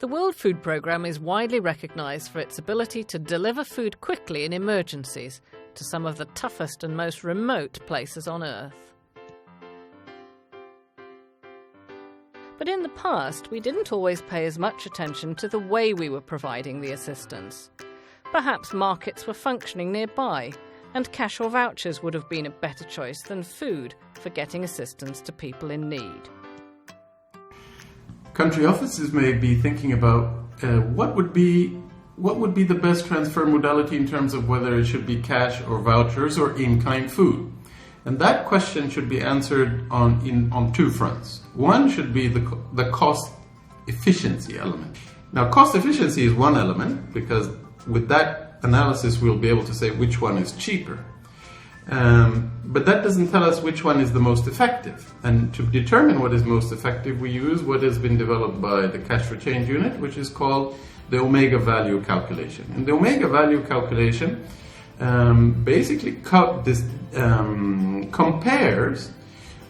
The World Food Programme is widely recognised for its ability to deliver food quickly in emergencies to some of the toughest and most remote places on Earth. But in the past, we didn't always pay as much attention to the way we were providing the assistance. Perhaps markets were functioning nearby, and cash or vouchers would have been a better choice than food for getting assistance to people in need. Country offices may be thinking about what would be the best transfer modality in terms of whether it should be cash or vouchers or in-kind food. And that question should be answered on two fronts. One should be the cost efficiency element. Now, cost efficiency is one element, because with that analysis we'll be able to say which one is cheaper. But that doesn't tell us which one is the most effective. And to determine what is most effective, we use what has been developed by the Cash for Change unit, which is called the Omega value calculation. And the Omega value calculation basically compares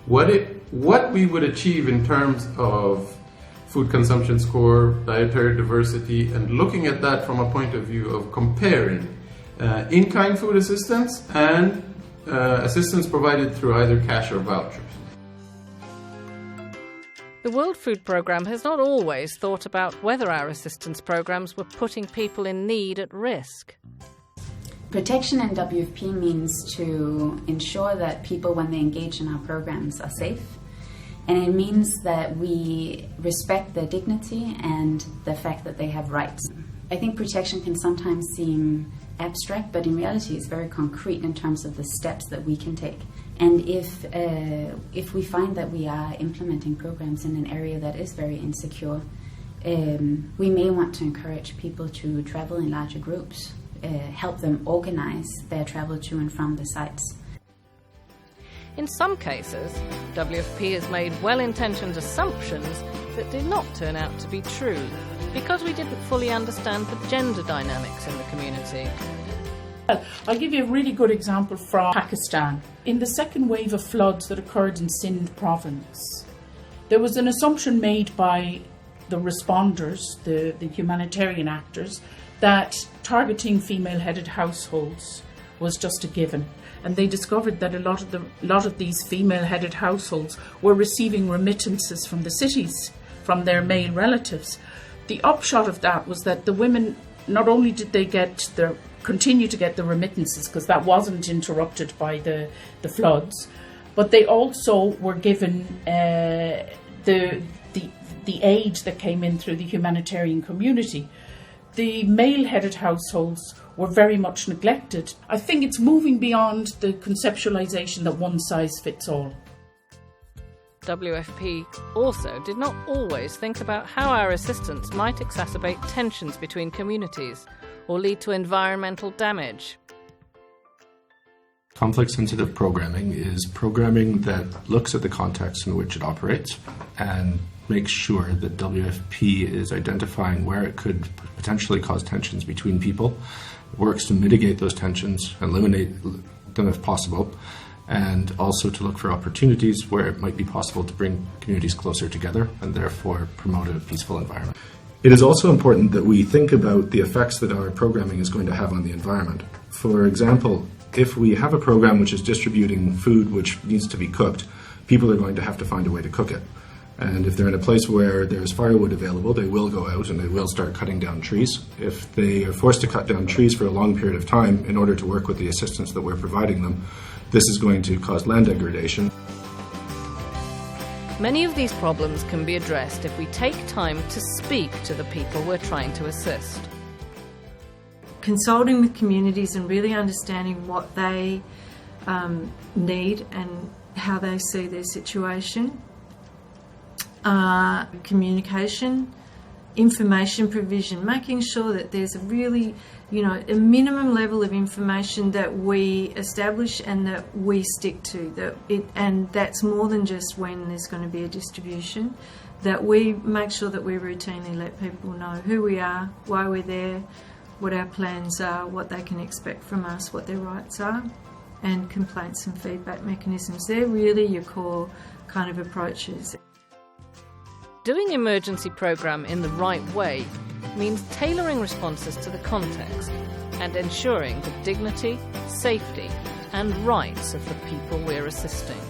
what we would achieve in terms of food consumption score, dietary diversity, and looking at that from a point of view of comparing in-kind food assistance and assistance provided through either cash or vouchers. The World Food Programme has not always thought about whether our assistance programmes were putting people in need at risk. Protection in WFP means to ensure that people, when they engage in our programs, are safe. And it means that we respect their dignity and the fact that they have rights. I think protection can sometimes seem abstract, but in reality it's very concrete in terms of the steps that we can take. And if we find that we are implementing programs in an area that is very insecure, we may want to encourage people to travel in larger groups, help them organize their travel to and from the sites. In some cases, WFP has made well-intentioned assumptions that did not turn out to be true, because we didn't fully understand the gender dynamics in the community. I'll give you a really good example from Pakistan. In the second wave of floods that occurred in Sindh province, there was an assumption made by the responders, the humanitarian actors, that targeting female-headed households was just a given. And they discovered that a lot of these female-headed households were receiving remittances from the cities, from their male relatives. The upshot of that was that the women, not only did they continue to get the remittances, because that wasn't interrupted by the floods, but they also were given the aid that came in through the humanitarian community. The male-headed households were very much neglected. I think it's moving beyond the conceptualisation that one size fits all. WFP also did not always think about how our assistance might exacerbate tensions between communities or lead to environmental damage. Conflict-sensitive programming is programming that looks at the context in which it operates and makes sure that WFP is identifying where it could potentially cause tensions between people, works to mitigate those tensions, eliminate them if possible, and also to look for opportunities where it might be possible to bring communities closer together and therefore promote a peaceful environment. It is also important that we think about the effects that our programming is going to have on the environment. For example, if we have a program which is distributing food which needs to be cooked, people are going to have to find a way to cook it. And if they're in a place where there's firewood available, they will go out and they will start cutting down trees. If they are forced to cut down trees for a long period of time in order to work with the assistance that we're providing them, this is going to cause land degradation. Many of these problems can be addressed if we take time to speak to the people we're trying to assist. Consulting with communities and really understanding what they need and how they see their situation. Communication, information provision, making sure that there's a really, a minimum level of information that we establish and that we stick to. And that's more than just when there's going to be a distribution. That we make sure that we routinely let people know who we are, why we're there, what our plans are, what they can expect from us, what their rights are, and complaints and feedback mechanisms. They're really your core kind of approaches. Doing emergency programme in the right way means tailoring responses to the context and ensuring the dignity, safety and rights of the people we're assisting.